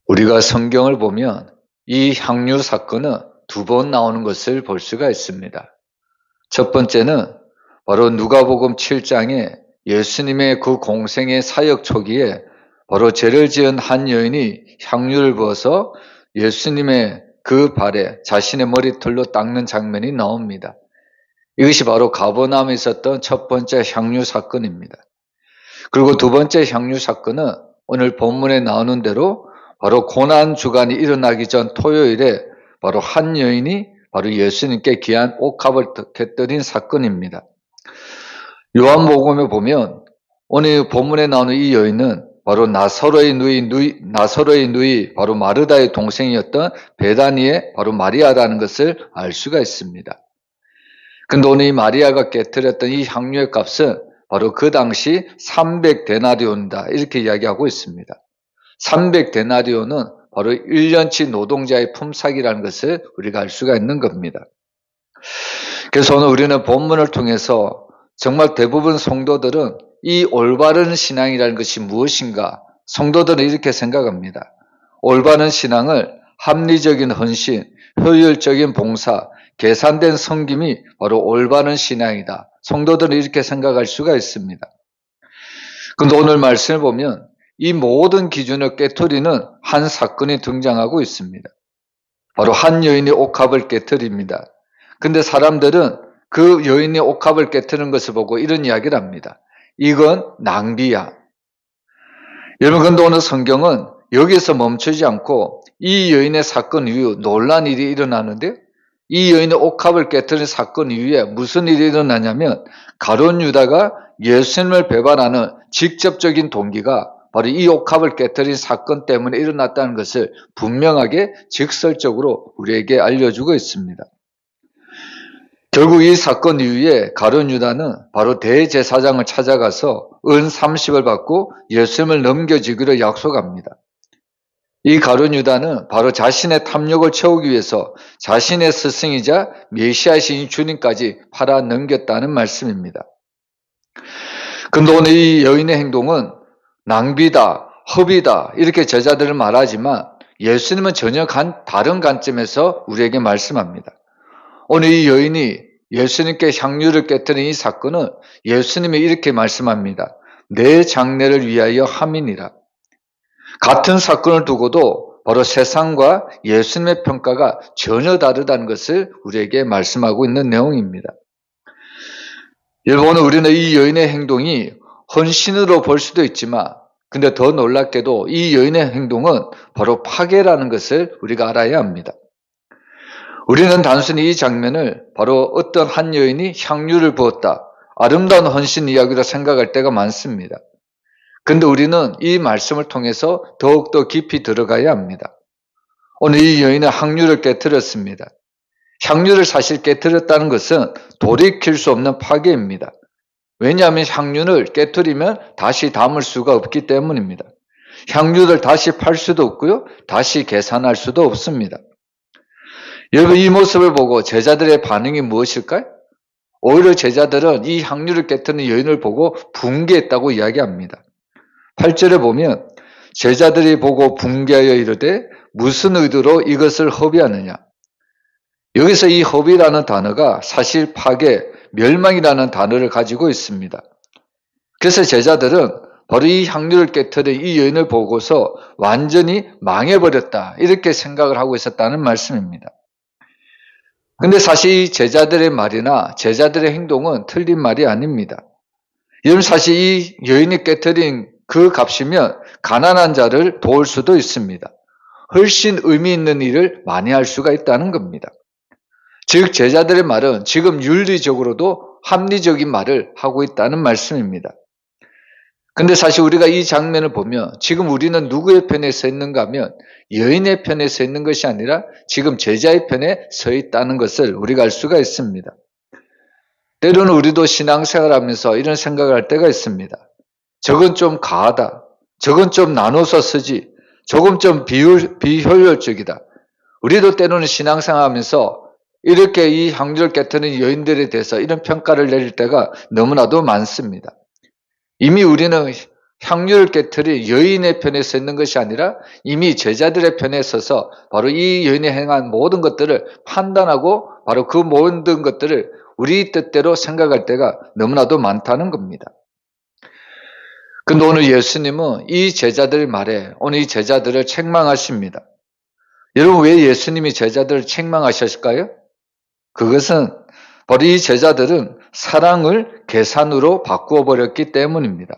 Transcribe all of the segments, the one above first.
우리가 성경을 보면 이 향유 사건은 두 번 나오는 것을 볼 수가 있습니다. 첫 번째는 바로 누가복음 7장에 예수님의 그 공생의 사역 초기에 바로 죄를 지은 한 여인이 향유를 부어서 예수님의 그 발에 자신의 머리털로 닦는 장면이 나옵니다. 이것이 바로 가버나움에 있었던 첫 번째 향유 사건입니다. 그리고 두 번째 향유 사건은 오늘 본문에 나오는 대로 바로 고난 주간이 일어나기 전 토요일에 바로 한 여인이 바로 예수님께 귀한 옥합을 곁들인 사건입니다. 요한복음에 보면 오늘 본문에 나오는 이 여인은 바로 나사로의 누이 바로 마르다의 동생이었던 베다니의 바로 마리아라는 것을 알 수가 있습니다. 근데 오늘 이 마리아가 깨뜨렸던 이 향유의 값은 바로 그 당시 300데나리온이다 이렇게 이야기하고 있습니다. 300데나리온은 바로 1년치 노동자의 품삯이라는 것을 우리가 알 수가 있는 겁니다. 그래서 오늘 우리는 본문을 통해서 정말 대부분 성도들은 이 올바른 신앙이라는 것이 무엇인가? 성도들은 이렇게 생각합니다. 올바른 신앙을 합리적인 헌신, 효율적인 봉사, 계산된 섬김이 바로 올바른 신앙이다. 성도들은 이렇게 생각할 수가 있습니다. 그런데 오늘 말씀을 보면 이 모든 기준을 깨트리는 한 사건이 등장하고 있습니다. 바로 한 여인이 옥합을 깨트립니다. 근데 사람들은 그 여인이 옥합을 깨트리는 것을 보고 이런 이야기를 합니다. 이건 낭비야. 여러분, 근데 오늘 성경은 여기서 멈추지 않고 이 여인의 사건 이후 놀란 일이 일어나는데 이 여인의 옥합을 깨트린 사건 이후에 무슨 일이 일어나냐면 가룟 유다가 예수님을 배반하는 직접적인 동기가 바로 이 옥합을 깨트린 사건 때문에 일어났다는 것을 분명하게 직설적으로 우리에게 알려주고 있습니다. 결국 이 사건 이후에 가룟 유다는 바로 대제사장을 찾아가서 은 30을 받고 예수님을 넘겨주기로 약속합니다. 이 가룟 유다는 바로 자신의 탐욕을 채우기 위해서 자신의 스승이자 메시아이신 주님까지 팔아 넘겼다는 말씀입니다. 그런데 오늘 이 여인의 행동은 낭비다, 허비다 이렇게 제자들은 말하지만 예수님은 전혀 다른 관점에서 우리에게 말씀합니다. 오늘 이 여인이 예수님께 향유를 깨뜨린 이 사건은 예수님이 이렇게 말씀합니다. 내 장래를 위하여 함이니라. 같은 사건을 두고도 바로 세상과 예수님의 평가가 전혀 다르다는 것을 우리에게 말씀하고 있는 내용입니다. 여러분, 우리는 이 여인의 행동이 헌신으로 볼 수도 있지만 근데 더 놀랍게도 이 여인의 행동은 바로 파괴라는 것을 우리가 알아야 합니다. 우리는 단순히 이 장면을 바로 어떤 한 여인이 향유를 부었다, 아름다운 헌신 이야기로 생각할 때가 많습니다. 그런데 우리는 이 말씀을 통해서 더욱더 깊이 들어가야 합니다. 오늘 이 여인은 향유를 깨뜨렸습니다. 향유를 사실 깨뜨렸다는 것은 돌이킬 수 없는 파괴입니다. 왜냐하면 향유를 깨뜨리면 다시 담을 수가 없기 때문입니다. 향유를 다시 팔 수도 없고요, 다시 계산할 수도 없습니다. 여러분, 이 모습을 보고 제자들의 반응이 무엇일까요? 오히려 제자들은 이 향유를 깨뜨리는 여인을 보고 붕괴했다고 이야기합니다. 8절에 보면 제자들이 보고 붕괴하여 이르되 무슨 의도로 이것을 허비하느냐. 여기서 이 허비라는 단어가 사실 파괴, 멸망이라는 단어를 가지고 있습니다. 그래서 제자들은 바로 이 향유를 깨뜨린 이 여인을 보고서 완전히 망해버렸다 이렇게 생각을 하고 있었다는 말씀입니다. 근데 사실 이 제자들의 말이나 제자들의 행동은 틀린 말이 아닙니다. 여러분, 사실 이 여인이 깨뜨린 그 값이면 가난한 자를 도울 수도 있습니다. 훨씬 의미 있는 일을 많이 할 수가 있다는 겁니다. 즉 제자들의 말은 지금 윤리적으로도 합리적인 말을 하고 있다는 말씀입니다. 근데 사실 우리가 이 장면을 보면 지금 우리는 누구의 편에 서 있는가 하면 여인의 편에 서 있는 것이 아니라 지금 제자의 편에 서 있다는 것을 우리가 알 수가 있습니다. 때로는 우리도 신앙생활하면서 이런 생각을 할 때가 있습니다. 저건 좀 과하다. 저건 좀 나눠서 쓰지. 조금 좀 비효율적이다. 우리도 때로는 신앙생활하면서 이렇게 이 향유를 깨뜨리는 여인들에 대해서 이런 평가를 내릴 때가 너무나도 많습니다. 이미 우리는 향유를 깨트린 여인의 편에 서 있는 것이 아니라 이미 제자들의 편에 서서 바로 이 여인이 행한 모든 것들을 판단하고 바로 그 모든 것들을 우리 뜻대로 생각할 때가 너무나도 많다는 겁니다. 근데 오늘 예수님은 이 제자들 말에 오늘 이 제자들을 책망하십니다. 여러분, 왜 예수님이 제자들을 책망하셨을까요? 그것은 바로 이 제자들은 사랑을 계산으로 바꾸어 버렸기 때문입니다.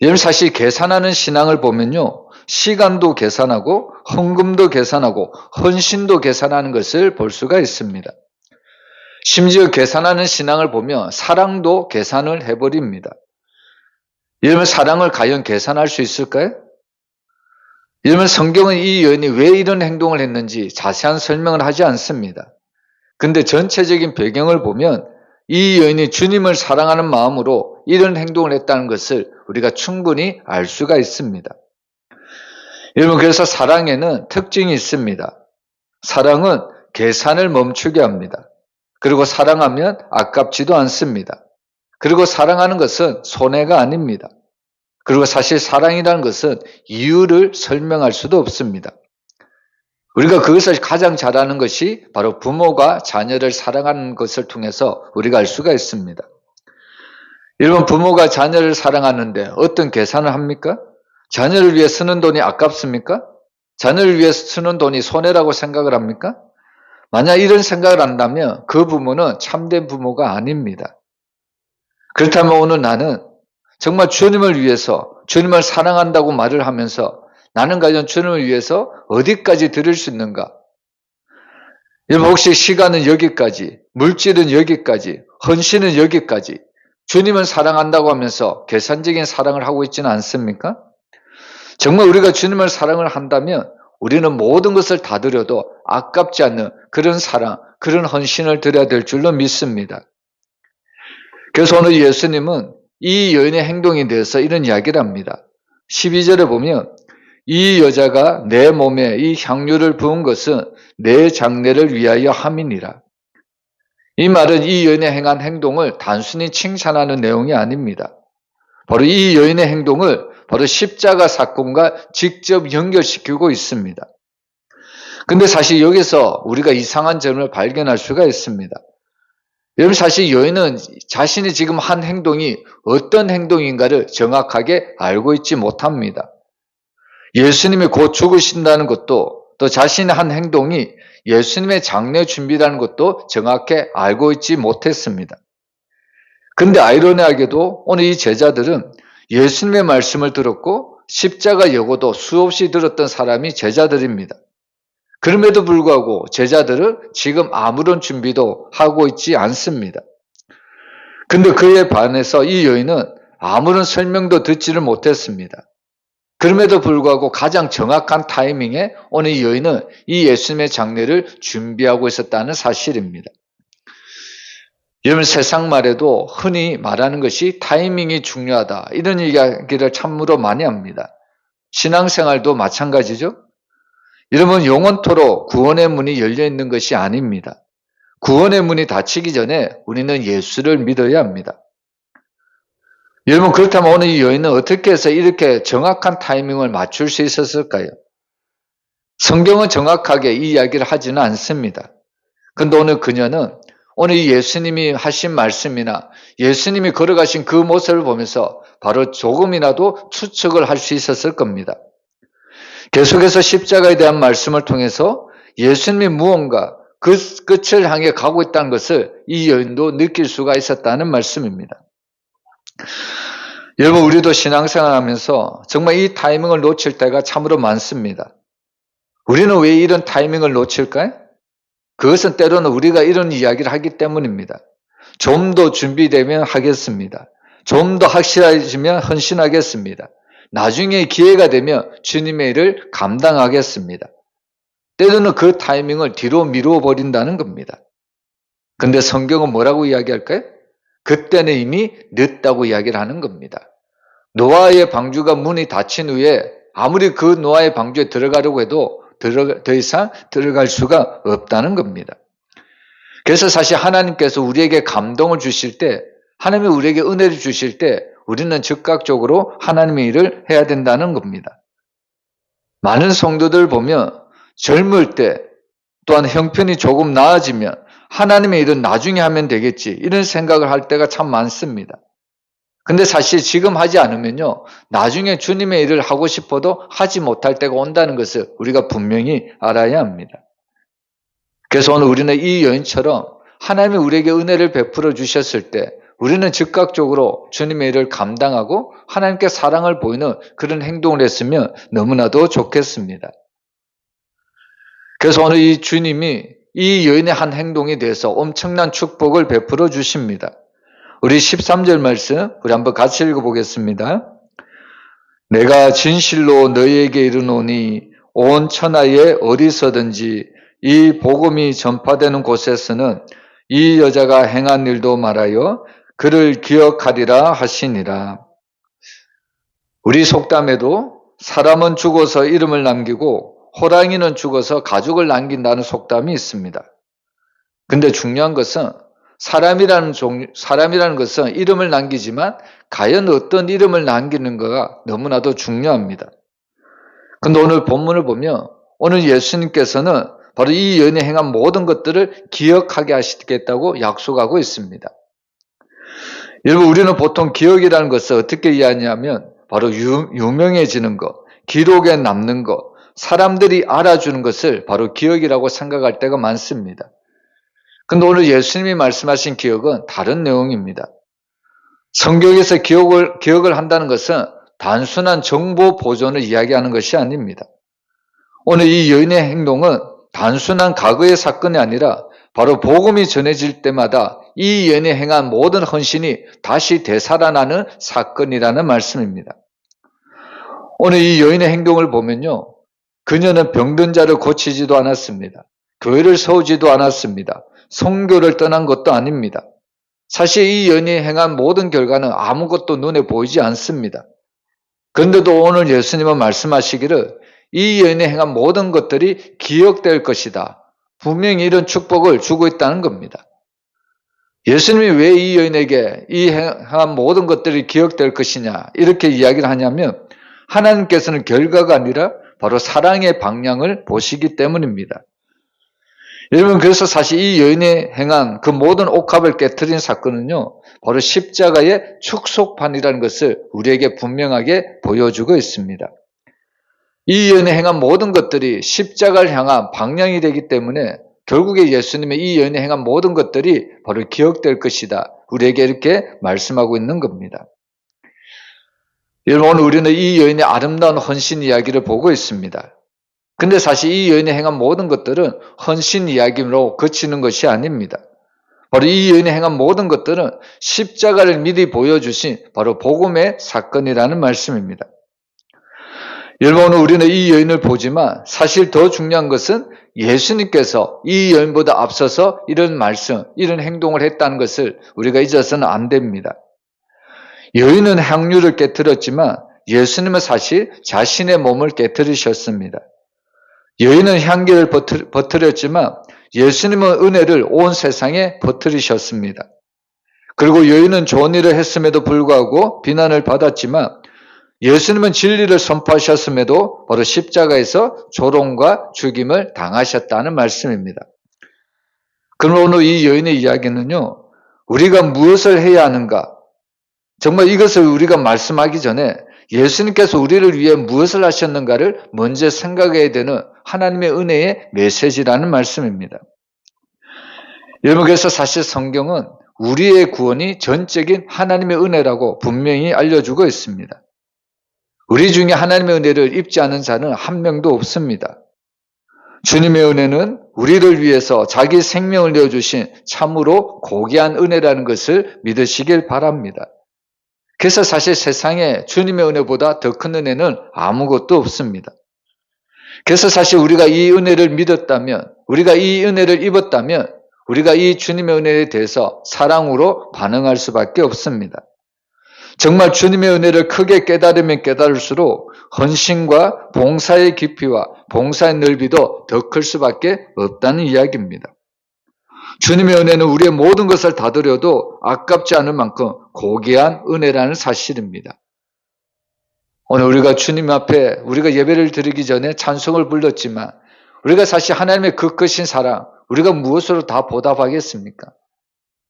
여러분, 사실 계산하는 신앙을 보면요, 시간도 계산하고 헌금도 계산하고 헌신도 계산하는 것을 볼 수가 있습니다. 심지어 계산하는 신앙을 보면 사랑도 계산을 해버립니다. 여러분, 사랑을 과연 계산할 수 있을까요? 여러분, 성경은 이 여인이 왜 이런 행동을 했는지 자세한 설명을 하지 않습니다. 근데 전체적인 배경을 보면 이 여인이 주님을 사랑하는 마음으로 이런 행동을 했다는 것을 우리가 충분히 알 수가 있습니다. 여러분, 그래서 사랑에는 특징이 있습니다. 사랑은 계산을 멈추게 합니다. 그리고 사랑하면 아깝지도 않습니다. 그리고 사랑하는 것은 손해가 아닙니다. 그리고 사실 사랑이라는 것은 이유를 설명할 수도 없습니다. 우리가 그것을 가장 잘하는 것이 바로 부모가 자녀를 사랑하는 것을 통해서 우리가 알 수가 있습니다. 여러분, 부모가 자녀를 사랑하는데 어떤 계산을 합니까? 자녀를 위해 쓰는 돈이 아깝습니까? 자녀를 위해 쓰는 돈이 손해라고 생각을 합니까? 만약 이런 생각을 한다면 그 부모는 참된 부모가 아닙니다. 그렇다면 오늘 나는 정말 주님을 위해서, 주님을 사랑한다고 말을 하면서 나는 과연 주님을 위해서 어디까지 드릴 수 있는가? 여러분, 혹시 시간은 여기까지, 물질은 여기까지, 헌신은 여기까지, 주님을 사랑한다고 하면서 계산적인 사랑을 하고 있지는 않습니까? 정말 우리가 주님을 사랑을 한다면 우리는 모든 것을 다 드려도 아깝지 않는 그런 사랑, 그런 헌신을 드려야 될 줄로 믿습니다. 그래서 오늘 예수님은 이 여인의 행동에 대해서 이런 이야기를 합니다. 12절에 보면 이 여자가 내 몸에 이 향유를 부은 것은 내 장례를 위하여 함이니라. 이 말은 이 여인의 행한 행동을 단순히 칭찬하는 내용이 아닙니다. 바로 이 여인의 행동을 바로 십자가 사건과 직접 연결시키고 있습니다. 근데 사실 여기서 우리가 이상한 점을 발견할 수가 있습니다. 여러분, 사실 여인은 자신이 지금 한 행동이 어떤 행동인가를 정확하게 알고 있지 못합니다. 예수님이 곧 죽으신다는 것도, 또 자신의 한 행동이 예수님의 장례 준비라는 것도 정확히 알고 있지 못했습니다. 근데 아이러니하게도 오늘 이 제자들은 예수님의 말씀을 들었고 십자가 예고도 수없이 들었던 사람이 제자들입니다. 그럼에도 불구하고 제자들은 지금 아무런 준비도 하고 있지 않습니다. 근데 그에 반해서 이 여인은 아무런 설명도 듣지를 못했습니다. 그럼에도 불구하고 가장 정확한 타이밍에 오늘 이 여인은 이 예수님의 장례를 준비하고 있었다는 사실입니다. 여러분, 세상 말에도 흔히 말하는 것이 타이밍이 중요하다, 이런 이야기를 참으로 많이 합니다. 신앙생활도 마찬가지죠. 여러분, 영원토록 구원의 문이 열려 있는 것이 아닙니다. 구원의 문이 닫히기 전에 우리는 예수를 믿어야 합니다. 여러분, 그렇다면 오늘 이 여인은 어떻게 해서 이렇게 정확한 타이밍을 맞출 수 있었을까요? 성경은 정확하게 이 이야기를 하지는 않습니다. 그런데 오늘 그녀는 오늘 이 예수님이 하신 말씀이나 예수님이 걸어가신 그 모습을 보면서 바로 조금이라도 추측을 할 수 있었을 겁니다. 계속해서 십자가에 대한 말씀을 통해서 예수님이 무언가 그 끝을 향해 가고 있다는 것을 이 여인도 느낄 수가 있었다는 말씀입니다. 여러분, 우리도 신앙생활 하면서 정말 이 타이밍을 놓칠 때가 참으로 많습니다. 우리는 왜 이런 타이밍을 놓칠까요? 그것은 때로는 우리가 이런 이야기를 하기 때문입니다. 좀 더 준비되면 하겠습니다. 좀 더 확실해지면 헌신하겠습니다. 나중에 기회가 되면 주님의 일을 감당하겠습니다. 때로는 그 타이밍을 뒤로 미루어 버린다는 겁니다. 근데 성경은 뭐라고 이야기할까요? 그때는 이미 늦다고 이야기를 하는 겁니다. 노아의 방주가 문이 닫힌 후에 아무리 그 노아의 방주에 들어가려고 해도 더 이상 들어갈 수가 없다는 겁니다. 그래서 사실 하나님께서 우리에게 감동을 주실 때, 하나님이 우리에게 은혜를 주실 때 우리는 즉각적으로 하나님의 일을 해야 된다는 겁니다. 많은 성도들 보면 젊을 때 또한 형편이 조금 나아지면 하나님의 일은 나중에 하면 되겠지 이런 생각을 할 때가 참 많습니다. 근데 사실 지금 하지 않으면요, 나중에 주님의 일을 하고 싶어도 하지 못할 때가 온다는 것을 우리가 분명히 알아야 합니다. 그래서 오늘 우리는 이 여인처럼 하나님이 우리에게 은혜를 베풀어 주셨을 때 우리는 즉각적으로 주님의 일을 감당하고 하나님께 사랑을 보이는 그런 행동을 했으면 너무나도 좋겠습니다. 그래서 오늘 이 주님이 이 여인의 한 행동에 대해서 엄청난 축복을 베풀어 주십니다. 우리 13절 말씀 우리 한번 같이 읽어보겠습니다. 내가 진실로 너희에게 이르노니 온 천하에 어디서든지 이 복음이 전파되는 곳에서는 이 여자가 행한 일도 말하여 그를 기억하리라 하시니라. 우리 속담에도 사람은 죽어서 이름을 남기고 호랑이는 죽어서 가죽을 남긴다는 속담이 있습니다. 근데 중요한 것은 사람이라는 것은 이름을 남기지만 과연 어떤 이름을 남기는가가 너무나도 중요합니다. 근데 오늘 본문을 보면 오늘 예수님께서는 바로 이 여인이 행한 모든 것들을 기억하게 하시겠다고 약속하고 있습니다. 여러분, 우리는 보통 기억이라는 것을 어떻게 이해하냐면 바로 유명해지는 것, 기록에 남는 것, 사람들이 알아주는 것을 바로 기억이라고 생각할 때가 많습니다. 근데 오늘 예수님이 말씀하신 기억은 다른 내용입니다. 성경에서 기억을 한다는 것은 단순한 정보 보존을 이야기하는 것이 아닙니다. 오늘 이 여인의 행동은 단순한 과거의 사건이 아니라 바로 복음이 전해질 때마다 이 여인이 행한 모든 헌신이 다시 되살아나는 사건이라는 말씀입니다. 오늘 이 여인의 행동을 보면요, 그녀는 병든 자를 고치지도 않았습니다. 교회를 세우지도 않았습니다. 성교를 떠난 것도 아닙니다. 사실 이 여인이 행한 모든 결과는 아무것도 눈에 보이지 않습니다. 그런데도 오늘 예수님은 말씀하시기를 이 여인이 행한 모든 것들이 기억될 것이다. 분명히 이런 축복을 주고 있다는 겁니다. 예수님이 왜 이 여인에게 이 행한 모든 것들이 기억될 것이냐 이렇게 이야기를 하냐면 하나님께서는 결과가 아니라 바로 사랑의 방향을 보시기 때문입니다. 여러분, 그래서 사실 이 여인이 행한 그 모든 옥합을 깨트린 사건은요, 바로 십자가의 축소판이라는 것을 우리에게 분명하게 보여주고 있습니다. 이 여인이 행한 모든 것들이 십자가를 향한 방향이 되기 때문에 결국에 예수님의 이 여인이 행한 모든 것들이 바로 기억될 것이다. 우리에게 이렇게 말씀하고 있는 겁니다. 여러분, 오늘 우리는 이 여인의 아름다운 헌신 이야기를 보고 있습니다. 근데 사실 이 여인이 행한 모든 것들은 헌신 이야기로 그치는 것이 아닙니다. 바로 이 여인이 행한 모든 것들은 십자가를 미리 보여주신 바로 복음의 사건이라는 말씀입니다. 여러분, 오늘 우리는 이 여인을 보지만 사실 더 중요한 것은 예수님께서 이 여인보다 앞서서 이런 말씀, 이런 행동을 했다는 것을 우리가 잊어서는 안 됩니다. 여인은 향유를 깨뜨렸지만 예수님은 사실 자신의 몸을 깨뜨리셨습니다. 여인은 향기를 퍼뜨렸지만 예수님은 은혜를 온 세상에 퍼뜨리셨습니다. 그리고 여인은 좋은 일을 했음에도 불구하고 비난을 받았지만 예수님은 진리를 선포하셨음에도 바로 십자가에서 조롱과 죽임을 당하셨다는 말씀입니다. 그럼 오늘 이 여인의 이야기는요, 우리가 무엇을 해야 하는가? 정말 이것을 우리가 말씀하기 전에 예수님께서 우리를 위해 무엇을 하셨는가를 먼저 생각해야 되는 하나님의 은혜의 메시지라는 말씀입니다. 여러분, 그래서 사실 성경은 우리의 구원이 전적인 하나님의 은혜라고 분명히 알려주고 있습니다. 우리 중에 하나님의 은혜를 입지 않은 자는 한 명도 없습니다. 주님의 은혜는 우리를 위해서 자기 생명을 내어주신 참으로 고귀한 은혜라는 것을 믿으시길 바랍니다. 그래서 사실 세상에 주님의 은혜보다 더 큰 은혜는 아무것도 없습니다. 그래서 사실 우리가 이 은혜를 믿었다면, 우리가 이 은혜를 입었다면, 우리가 이 주님의 은혜에 대해서 사랑으로 반응할 수밖에 없습니다. 정말 주님의 은혜를 크게 깨달으면 깨달을수록 헌신과 봉사의 깊이와 봉사의 넓이도 더 클 수밖에 없다는 이야기입니다. 주님의 은혜는 우리의 모든 것을 다 드려도 아깝지 않을 만큼 고귀한 은혜라는 사실입니다. 오늘 우리가 주님 앞에 우리가 예배를 드리기 전에 찬송을 불렀지만 우리가 사실 하나님의 그 크신 사랑 우리가 무엇으로 다 보답하겠습니까?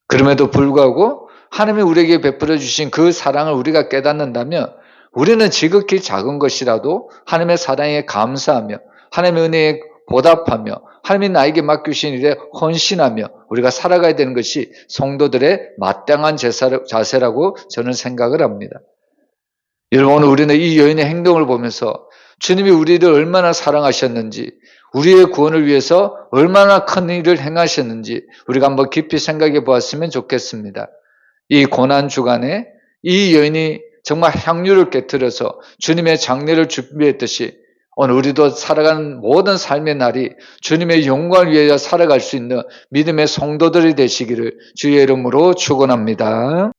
그럼에도 불구하고 하나님이 우리에게 베풀어 주신 그 사랑을 우리가 깨닫는다면 우리는 지극히 작은 것이라도 하나님의 사랑에 감사하며 하나님의 은혜에 보답하며 하나님이 나에게 맡기신 일에 헌신하며 우리가 살아가야 되는 것이 성도들의 마땅한 자세라고 저는 생각을 합니다. 여러분, 오늘 우리는 이 여인의 행동을 보면서 주님이 우리를 얼마나 사랑하셨는지 우리의 구원을 위해서 얼마나 큰 일을 행하셨는지 우리가 한번 깊이 생각해 보았으면 좋겠습니다. 이 고난 주간에 이 여인이 정말 향유를 깨뜨려서 주님의 장례를 준비했듯이 오늘 우리도 살아가는 모든 삶의 날이 주님의 영광을 위하여 살아갈 수 있는 믿음의 성도들이 되시기를 주의 이름으로 축원합니다.